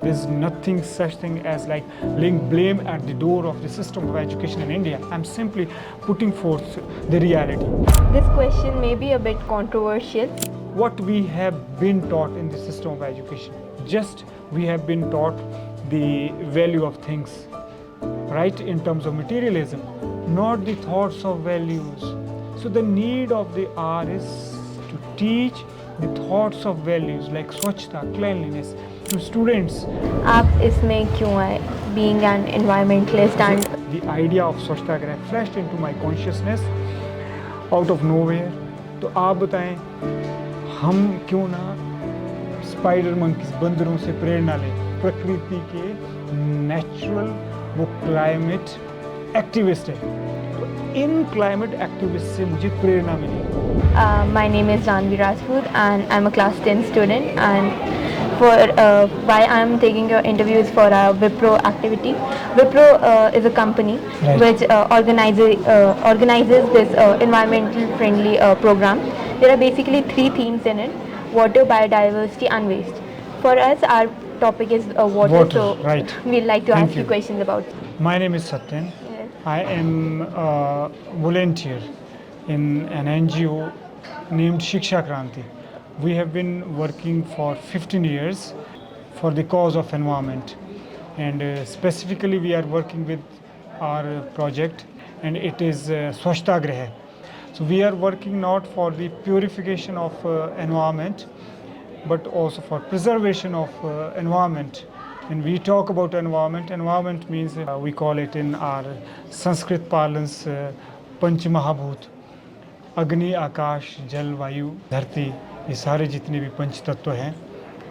There's nothing such thing as like laying blame at the door of the system of education in India. I'm simply putting forth the reality. This question may be a bit controversial. What we have been taught in the system of education, just we have been taught the value of things, right, in terms of materialism, not the thoughts of values. So the need of the hour is to teach the thoughts of values like swachhta, cleanliness to students. आप इसमें क्यों आए? Being an environmentalist and The idea of स्वच्छताग्रह flashed into my consciousness out of nowhere. तो आप बताएं, हम क्यों ना स्पाइडर मंकीज, बंदरों से प्रेरणा लें, प्रकृति के नेचुरल वो क्लाइमेट एक्टिविस्ट है, तो इन क्लाइमेट एक्टिविस्ट से मुझे प्रेरणा मिली. my name is Janvi Rajput and I'm a class 10 student, and for why I'm taking your interview is for our Wipro activity. Wipro is a company Right. which organizes this environmental friendly program. There are basically three themes in it: water, biodiversity and waste. For us, our topic is water, so right. we'd like to Thank ask you you. questions about it. My name is Satyan. Yes. I am a volunteer in an NGO named Shiksha Kranti. We have been working for 15 years for the cause of environment, and specifically we are working with our project, and it is Swachhtagrah. So we are working not for the purification of environment, but also for preservation of environment. When we talk about environment, environment means we call it in our Sanskrit parlance Panch Mahabhut, अग्नि, आकाश, जल, वायु, धरती, ये सारे जितने भी पंच तत्व हैं,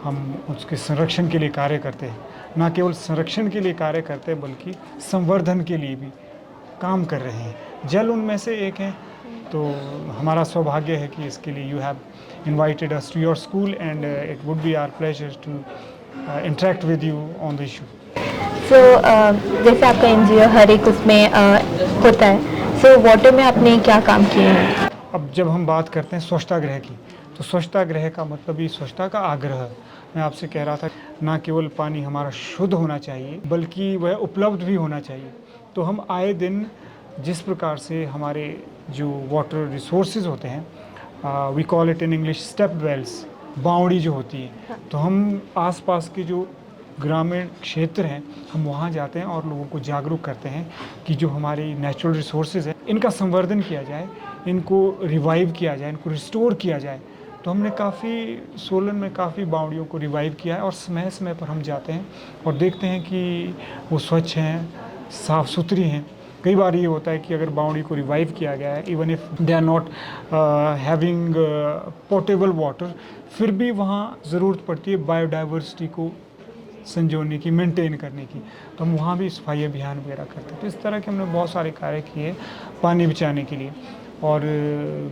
हम उसके संरक्षण के लिए कार्य करते हैं. ना केवल संरक्षण के लिए कार्य करते हैं, बल्कि संवर्धन के लिए भी काम कर रहे हैं. जल उनमें से एक है. तो हमारा सौभाग्य है कि इसके लिए you have invited us to your school, and it would be our pleasure to interact with you on the issue. So जैसे आपका एनजीओ हर एक उसमें होता है, सो वाटर में आपने क्या काम किए हैं? अब जब हम बात करते हैं स्वच्छताग्रह की, तो स्वच्छताग्रह का मतलब ही स्वच्छता का आग्रह. मैं आपसे कह रहा था, ना केवल पानी हमारा शुद्ध होना चाहिए, बल्कि वह उपलब्ध भी होना चाहिए. तो हम आए दिन जिस प्रकार से हमारे जो वाटर रिसोर्सेज होते हैं, we call it in English step wells, बावड़ी जो होती है, तो हम आसपास के जो ग्रामीण क्षेत्र हैं, हम वहाँ जाते हैं और लोगों को जागरूक करते हैं कि जो हमारी नेचुरल रिसोर्सेज हैं, इनका संवर्धन किया जाए, इनको रिवाइव किया जाए, इनको रिस्टोर किया जाए. तो हमने काफ़ी सोलन में काफ़ी बावड़ियों को रिवाइव किया है, और समय समय पर हम जाते हैं और देखते हैं कि वो स्वच्छ हैं, साफ़ सुथरी हैं. कई बार ये होता है कि अगर बावड़ी को रिवाइव किया गया है, even if they are not having portable water, फिर भी वहाँ ज़रूरत पड़ती है बायोडाइवर्सिटी को संजोने की, मेंटेन करने की. तो हम वहाँ भी सफाई अभियान वगैरह करते हैं. तो इस तरह के हमने बहुत सारे कार्य किए पानी बचाने के लिए. और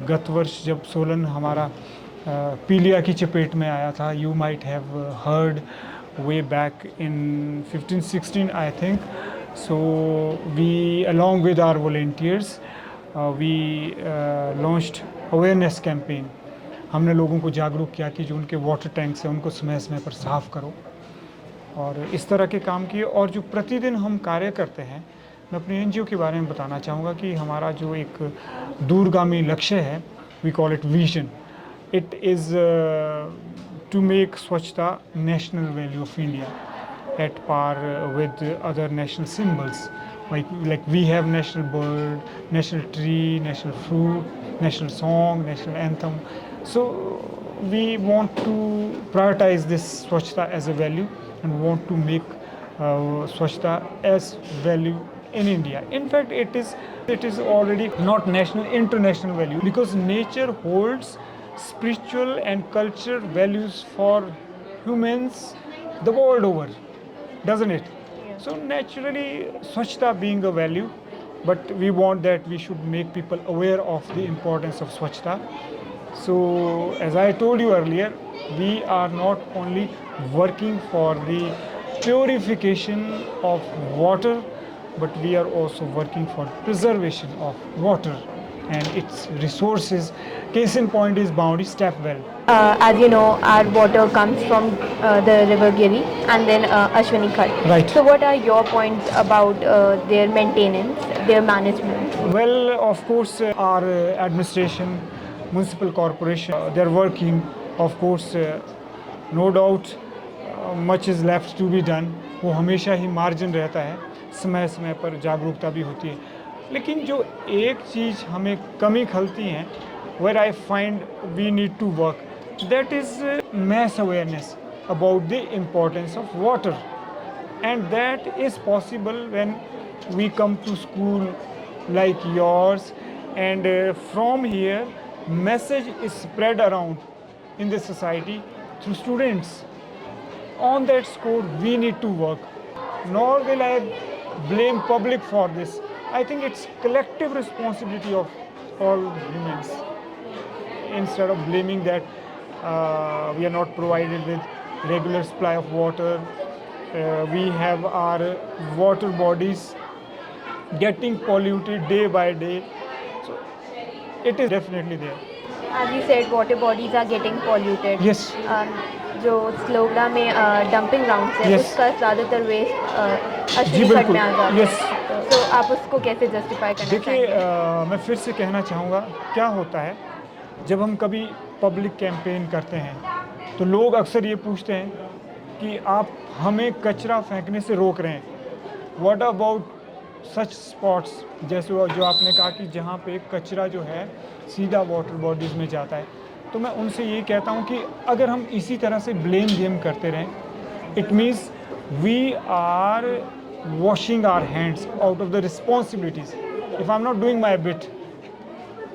गत वर्ष जब सोलन हमारा पीलिया की चपेट में आया था, you might have heard way back in 15-16 I think. So we, along with our volunteers, we launched awareness campaign. हमने लोगों को जागरूक किया कि जो उनके वाटर टैंक्स हैं उनको समय समय पर साफ़ करो, और इस तरह के काम किए. और जो प्रतिदिन हम कार्य करते हैं, मैं अपने एनजीओ के बारे में बताना चाहूँगा कि हमारा जो एक दूरगामी लक्ष्य है, we call it vision. It is to make Swachhta national value of India at par with other national symbols. Like we have national bird, national tree, national fruit, national song, national anthem. So we want to prioritize this Swachhta as a value, and want to make Swachhta as value in India. In fact, it is already not national, international value, because nature holds spiritual and cultural values for humans the world over, doesn't it? So naturally, Swachhta being a value, but we want that we should make people aware of the importance of Swachhta. So as I told you earlier, we are not only working for the purification of water, but we are also working for preservation of water. and its resources. Case in point is Boundary Step Well. As you know, our water comes from the river Giri and then Ashwini Khat. Right. So what are your points about their maintenance, their management? Well, of course, our administration, municipal corporation, they're working. Of course, no doubt, much is left to be done. वो हमेशा ही margin रहता है, समय समय पर जागरूकता भी होती है. लेकिन जो एक चीज़ हमें कमी खलती है, where I find we need to work, that is mass awareness about the importance of water. And that is possible when we come to school like yours, and from here message is spread around in the society through students. On that score we need to work. Nor will I blame public for this. I think it's collective responsibility of all humans. Instead of blaming that we are not provided with regular supply of water, we have our water bodies getting polluted day by day. So it is definitely there. As you said, water bodies are getting polluted. Yes. जो स्लोगड़ा में dumping ground है, Yes. उसका ज़्यादातर waste जी अश्विनी खड्ड बिल्कुल. में आ जाता है. Yes. तो आप उसको कैसे जस्टिफाई करना देखिए, चाहेंगे? मैं फिर से कहना चाहूँगा, क्या होता है जब हम कभी पब्लिक कैंपेन करते हैं तो लोग अक्सर ये पूछते हैं कि आप हमें कचरा फेंकने से रोक रहे हैं. व्हाट अबाउट सच स्पॉट्स, जैसे वो जो आपने कहा कि जहाँ पे कचरा जो है सीधा वाटर बॉडीज़ में जाता है. तो मैं उनसे ये कहता हूँ कि अगर हम इसी तरह से ब्लेम गेम करते रहें, it means we are washing our hands out of the responsibilities. If I'm not doing my bit,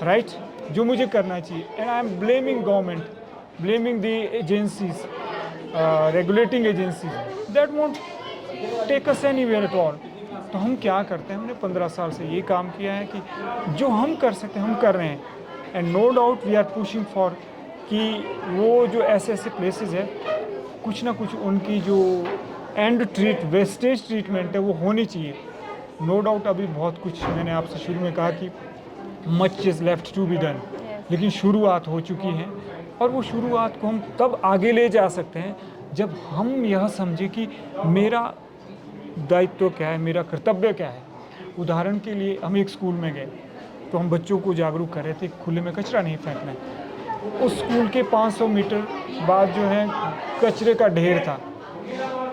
right, जो मुझे करना चाहिए, and I'm blaming government, blaming the agencies, regulating agencies, that won't take us anywhere at all. तो हम क्या करते हैं, हमने 15 साल से ये काम किया है कि जो हम कर सकते हैं हम कर रहे हैं. And no doubt we are pushing for कि वो जो ऐसे ऐसे प्लेसेस है, कुछ ना कुछ उनकी जो वेस्टेज ट्रीटमेंट है वो होनी चाहिए. नो डाउट अभी बहुत कुछ, मैंने आपसे शुरू में कहा कि much is left to be done, लेकिन शुरुआत हो चुकी है. और वो शुरुआत को हम तब आगे ले जा सकते हैं जब हम यह समझें कि मेरा दायित्व क्या है, मेरा कर्तव्य क्या है. उदाहरण के लिए हम एक स्कूल में गए तो हम बच्चों को जागरूक कर रहे थे खुले में कचरा नहीं फेंकना है. उस स्कूल के 500 मीटर बाद जो है कचरे का ढेर था.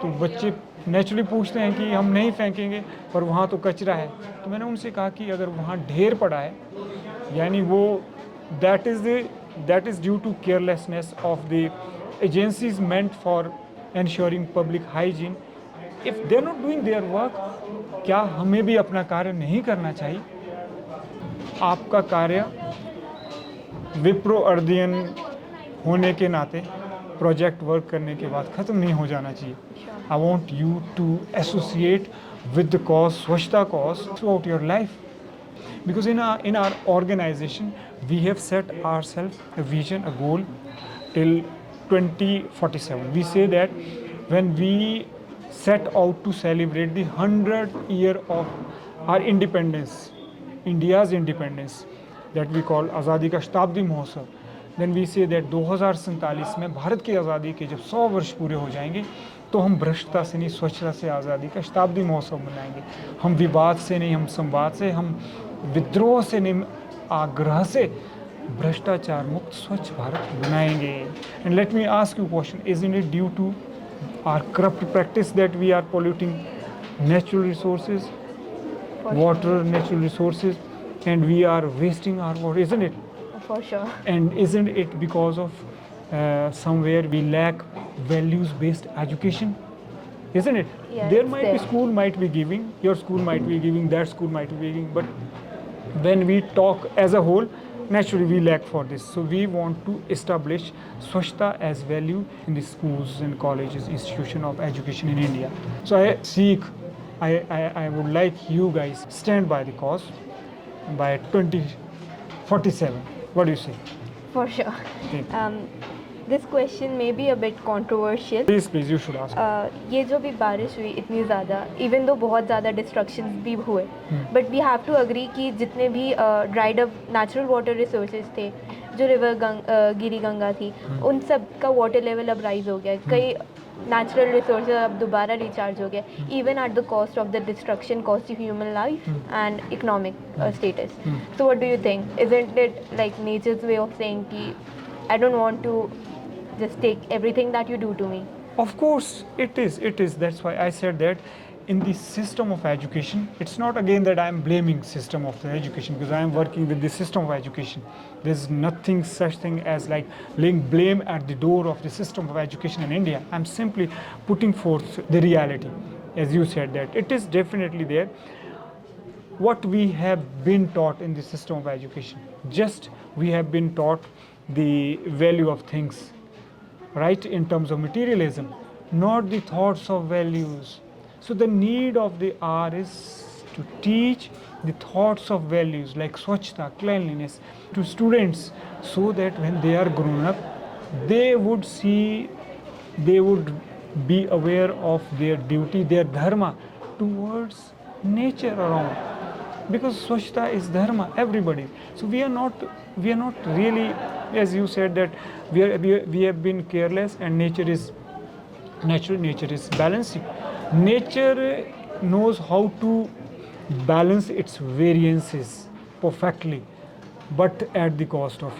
तो बच्चे नेचुरली पूछते हैं कि हम नहीं फेंकेंगे पर वहाँ तो कचरा है. तो मैंने उनसे कहा कि अगर वहाँ ढेर पड़ा है, यानी वो that is due to carelessness of the agencies meant for ensuring public hygiene. If they're not doing their work, क्या हमें भी अपना कार्य नहीं करना चाहिए? आपका कार्य विप्रो अर्दियन होने के नाते प्रोजेक्ट वर्क करने के बाद ख़त्म नहीं हो जाना चाहिए. I want you to associate with the cause, Swachhta cause, throughout your life. Because in our organization, we have set ourselves a vision, a goal till 2047. We say that when we set out to celebrate the 100th year of our independence, India's independence, that we call Azadi का शताब्दी महोत्सव, then we say that 2047 में भारत की आज़ादी के जब 100 वर्ष पूरे हो जाएंगे तो हम भ्रष्टता से नहीं, स्वच्छता से आज़ादी का शताब्दी महोत्सव मनाएंगे. हम विवाद से नहीं, हम संवाद से, हम विद्रोह से नहीं, आग्रह से भ्रष्टाचार मुक्त स्वच्छ भारत बनाएंगे. And let me ask you question, isn't it due to our corrupt practice that we are polluting natural resources, water, natural resources, and we are wasting our water, isn't it? For sure. And isn't it because of somewhere we lack values-based education, isn't it? Yeah, there it's might there. be school might be giving, your school might be giving, that school might be giving, but when we talk as a whole, naturally we lack for this. So we want to establish Swachhta as value in the schools and colleges, institution of education in India. So I would like you guys stand by the cause by 2047. What do you say? For sure. Okay. This question may be a bit controversial. Please you should ask. ये जो भी बारिश हुई इतनी ज़्यादा, even though बहुत ज़्यादा destructions भी हुए, but we have to agree कि जितने भी dried up natural water resources थे, जो रिवर गिरी गंगा थी, उन सब का वाटर लेवल अब राइज हो गया है। कई नेचुरल रिसोर्सेज अब दोबारा रिचार्ज हो गया, even at the cost of the destruction, cost of human life and economic status. So what do you think, isn't it like nature's way of saying कि I don't want to just take everything that you do to me? Of course it is, that's why I said that in the system of education, it's not again that I am blaming system of the education, because I am working with the system of education. There's nothing such thing as like laying blame at the door of the system of education in India. I'm simply putting forth the reality, as you said, that it is definitely there. What we have been taught in the system of education, just we have been taught the value of things, right, in terms of materialism, not the thoughts of values. So the need of the hour is to teach the thoughts of values like swachhta, cleanliness to students, so that when they are grown up, they would be aware of their duty, their dharma towards nature around, because swachhta is dharma, everybody. So we are not really, as you said, that we have been careless, and nature is balancing. Nature knows how to balance its variances perfectly, but at the cost of,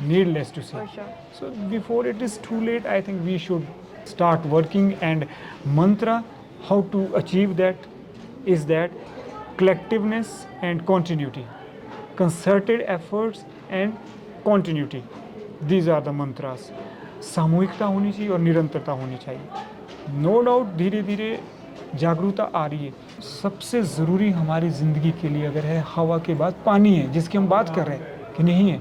needless to say. For sure. So before it is too late, I think we should start working. And mantra how to achieve that is that collectiveness and continuity, concerted efforts and continuity, these are the mantras. सामूहिकता होनी चाहिए और निरंतरता होनी चाहिए। No doubt धीरे धीरे जागरूकता आ रही है। सबसे ज़रूरी हमारी ज़िंदगी के लिए अगर है, हवा के बाद पानी है, जिसकी हम बात कर रहे हैं कि नहीं है।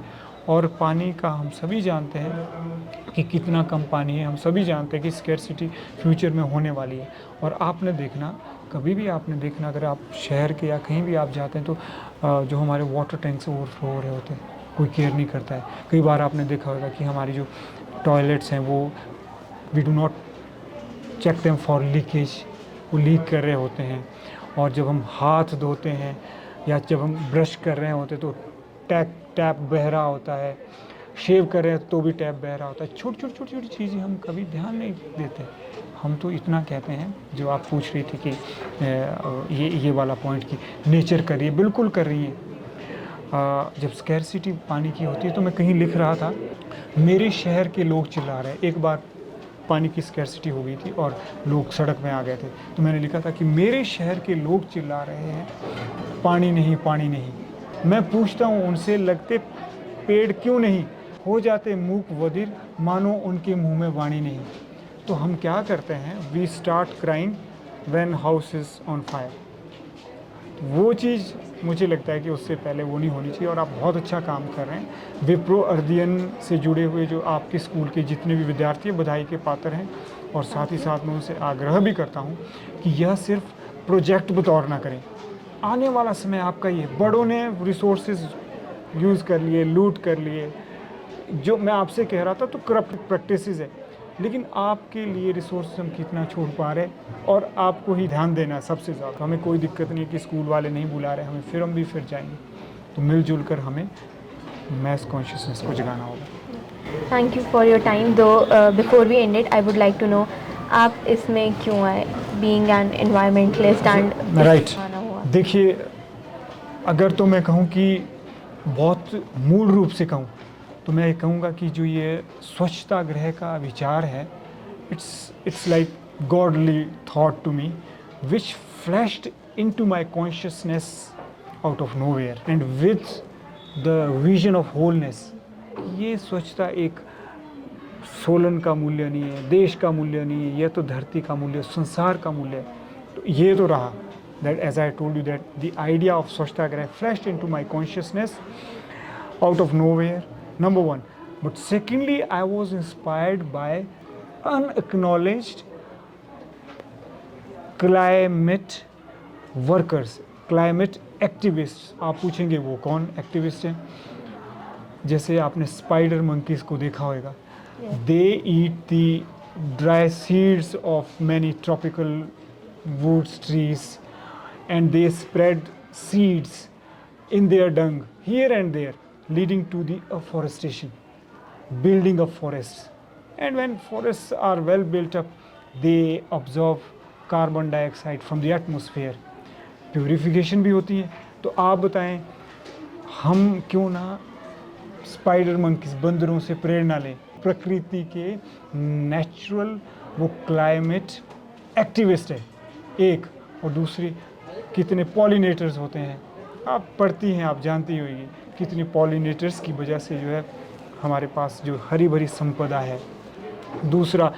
और पानी का हम सभी जानते हैं कि कितना कम पानी है, हम सभी जानते हैं कि स्कैरसिटी फ्यूचर में होने वाली है। और आपने देखना, कभी भी आपने देखना, अगर आप शहर के या कहीं भी आप जाते हैं तो जो हमारे वाटर टैंक्स ओवरफ्लो हो रहे होते हैं, कोई केयर नहीं करता है। कई बार आपने देखा होगा कि हमारी जो टॉयलेट्स हैं वो we do not check them for leakage, वो लीक कर रहे होते हैं। और जब हम हाथ धोते हैं या जब हम ब्रश कर रहे होते हैं तो टैप बह रहा होता है, शेव कर रहे हैं तो भी टैप बह रहा होता है। छोटी छोटी चीज़ें हम कभी ध्यान नहीं देते। हम तो इतना कहते हैं, जो आप पूछ रही थी कि ये वाला पॉइंट की नेचर कर रही है, बिल्कुल कर रही है। जब स्कैरसिटी पानी की होती है तो मैं कहीं लिख रहा था, मेरे शहर के लोग चिल्ला रहे हैं। एक बार पानी की स्कैरसिटी हो गई थी और लोग सड़क में आ गए थे, तो मैंने लिखा था कि मेरे शहर के लोग चिल्ला रहे हैं, पानी नहीं, पानी नहीं। मैं पूछता हूँ उनसे, लगते पेड़ क्यों नहीं, हो जाते मूक बधिर, मानो उनके मुंह में वाणी नहीं। तो हम क्या करते हैं, we start crying when house is on fire. वो चीज़ मुझे लगता है कि उससे पहले वो नहीं होनी चाहिए। और आप बहुत अच्छा काम कर रहे हैं। विप्रो अर्दियन से जुड़े हुए जो आपके स्कूल के जितने भी विद्यार्थी हैं, बधाई के पात्र हैं। और साथ ही साथ मैं उनसे आग्रह भी करता हूँ कि यह सिर्फ प्रोजेक्ट बतौर ना करें। आने वाला समय आपका ही है। बड़ों ने रिसोर्सेज यूज़ कर लिए, लूट कर लिए। जो मैं आपसे कह रहा था तो करप्ट प्रैक्टिसेस है, लेकिन आपके लिए रिसोर्स हम कितना छोड़ पा रहे हैं, और आपको ही ध्यान देना है सबसे ज़्यादा। हमें कोई दिक्कत नहीं है कि स्कूल वाले नहीं बुला रहे हमें, फिर हम भी फिर जाएंगे। तो मिलजुल कर हमें मैस कॉन्शियसनेस को जगाना होगा। Thank you for your time. दो before we end it, I would like to know, आप इसमें क्यों आए, being an environmentalist and right. देखिए, अगर तो मैं कहूँ कि बहुत मूल रूप से कहूँ तो मैं ये कहूँगा कि जो ये स्वच्छता गृह का विचार है, it's like godly thought to me, which flashed into my consciousness out of nowhere and with the vision of wholeness. ये स्वच्छता एक सोलन का मूल्य नहीं है, देश का मूल्य नहीं है, यह तो धरती का मूल्य, संसार का मूल्य है। तो ये तो रहा that as I told you that the idea of Swachhta Grah flashed into my consciousness out of nowhere, number one. But secondly, I was inspired by unacknowledged climate workers, climate activists. आप पूछेंगे वो कौन activist हैं? जैसे आपने spider monkeys को देखा होगा, Yes. They eat the dry seeds of many tropical woods trees, and they spread seeds in their dung here and there, leading to the afforestation, building of forests. And when forests are well built up, they absorb carbon dioxide from the atmosphere. Purification भी होती है. तो आप बताएं, हम क्यों ना spider monkeys, बंदरों से प्रेरणा लें. प्रकृति के नेचुरल वो क्लाइमेट एक्टिविस्ट है एक, और दूसरी कितने पॉलिनेटर्स होते हैं. आप पढ़ती हैं, आप जानती होगी कितने पॉलिनेटर्स की वजह से जो है हमारे पास जो हरी भरी संपदा है. दूसरा,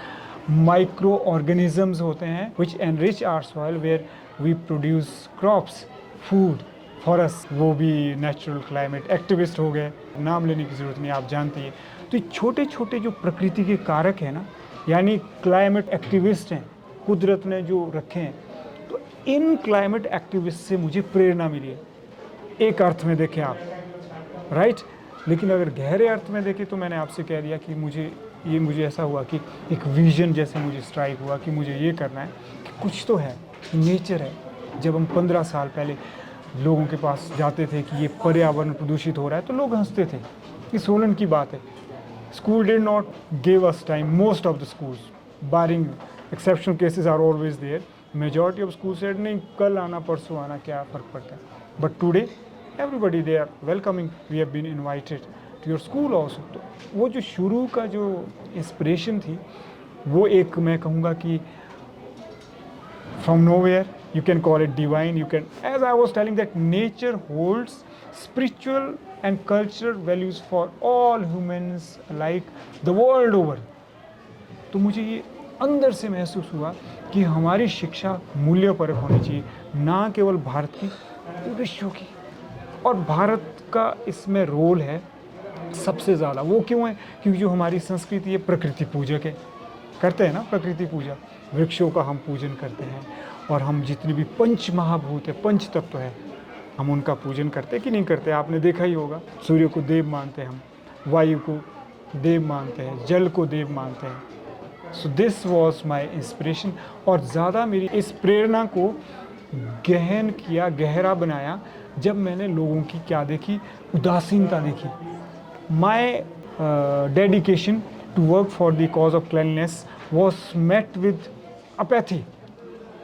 माइक्रो ऑर्गेनिजम्स होते हैं which enrich our soil where we produce crops, food for us. वो भी नेचुरल क्लाइमेट एक्टिविस्ट हो गए, नाम लेने की ज़रूरत नहीं, आप जानती है. तो ये छोटे छोटे जो प्रकृति के कारक हैं ना, यानी क्लाइमेट एक्टिविस्ट हैं, कुदरत ने जो रखे हैं. तो इन क्लाइमेट एक्टिविस्ट से मुझे प्रेरणा मिली है, एक अर्थ में देखें आप, राइट. लेकिन अगर गहरे अर्थ में देखें तो मैंने आपसे कह दिया कि मुझे ऐसा हुआ कि एक विजन जैसे मुझे स्ट्राइक हुआ कि मुझे ये करना है कि कुछ तो है, नेचर है. जब हम 15 साल पहले लोगों के पास जाते थे कि ये पर्यावरण प्रदूषित हो रहा है, तो लोग हंसते थे. ये सोलन की बात है. School did not give us time, most of the schools, barring exceptional cases are always there. Majority of school said नहीं, कल आना परसों आना, क्या फ़र्क पड़ता है. But today everybody they are welcoming. We have been invited to your school also. तो वो जो शुरू का जो इंस्पिरेशन थी, वो एक मैं कहूँगा कि from nowhere, you can call it divine, you can, as I was telling that nature holds spiritual and cultural values for all humans alike the world over. तो मुझे ये अंदर से महसूस हुआ कि हमारी शिक्षा मूल्यपरक होनी चाहिए, ना केवल भारत की, विश्व की. और भारत का इसमें रोल है सबसे ज़्यादा. वो क्यों है? क्योंकि जो हमारी संस्कृति है प्रकृति पूजक है, करते हैं ना प्रकृति पूजा. वृक्षों का हम पूजन करते हैं, और हम जितने भी पंच महाभूत है, पंच तत्व है, हम उनका पूजन करते कि नहीं करते. आपने देखा ही होगा, सूर्य को देव मानते हैं हम, वायु को देव मानते हैं, जल को देव मानते हैं. So this was my inspiration. और ज़्यादा मेरी इस प्रेरणा को गहन किया, गहरा बनाया जब मैंने लोगों की क्या देखी, उदासीनता देखी. My dedication to work for the cause of cleanliness was met with apathy,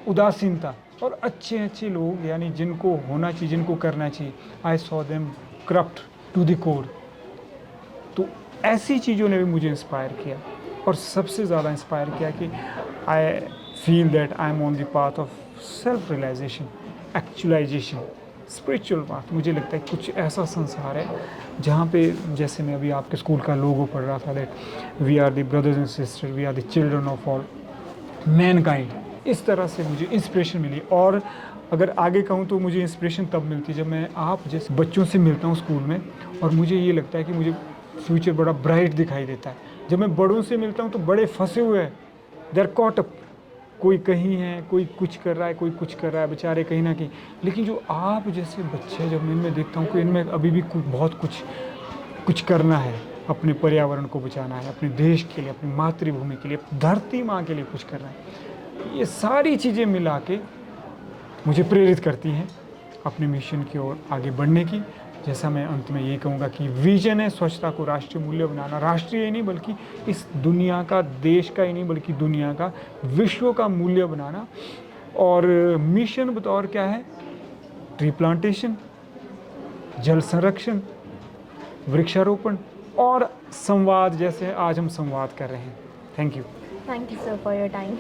उदासीनता. और अच्छे अच्छे लोग, यानी जिनको होना चाहिए, जिनको करना चाहिए, I saw them corrupt to the core. तो ऐसी चीज़ों ने भी मुझे इंस्पायर किया, और सबसे ज़्यादा इंस्पायर किया कि I feel that I am on the path of self realisation, actualisation, spiritual path. मुझे लगता है कुछ ऐसा संसार है जहाँ पे, जैसे मैं अभी आपके स्कूल का लोगो पढ़ रहा था, that we are the brothers and sister, we are the children of all mankind. इस तरह से मुझे इंस्पिरेशन मिली. और अगर आगे कहूँ तो मुझे इंस्पिरेशन तब मिलती जब मैं आप जैसे बच्चों से मिलता हूँ स्कूल में, और मुझे ये लगता है कि मुझे फ्यूचर बड़ा ब्राइट दिखाई देता है. जब मैं बड़ों से मिलता हूँ तो बड़े फंसे हुए हैं, दे आर कॉट अप. कोई कहीं है, कोई कुछ कर रहा है, कोई कुछ कर रहा है, बेचारे कहीं ना कहीं. लेकिन जो आप जैसे बच्चे, जब मैं इनमें देखता हूँ कि इनमें अभी भी बहुत कुछ करना है, अपने पर्यावरण को बचाना है, अपने देश के लिए, अपनी मातृभूमि के लिए, धरती माँ के लिए कुछ करना है. ये सारी चीज़ें मिला के मुझे प्रेरित करती हैं अपने मिशन की ओर आगे बढ़ने की. जैसा मैं अंत में यही कहूँगा कि विजन है स्वच्छता को राष्ट्रीय मूल्य बनाना. राष्ट्रीय ही नहीं बल्कि इस दुनिया का, देश का ही नहीं बल्कि दुनिया का, विश्व का मूल्य बनाना. और मिशन बतौर क्या है? ट्री प्लांटेशन, जल संरक्षण, वृक्षारोपण और संवाद, जैसे आज हम संवाद कर रहे हैं. Thank you. Thank you, sir, for your time.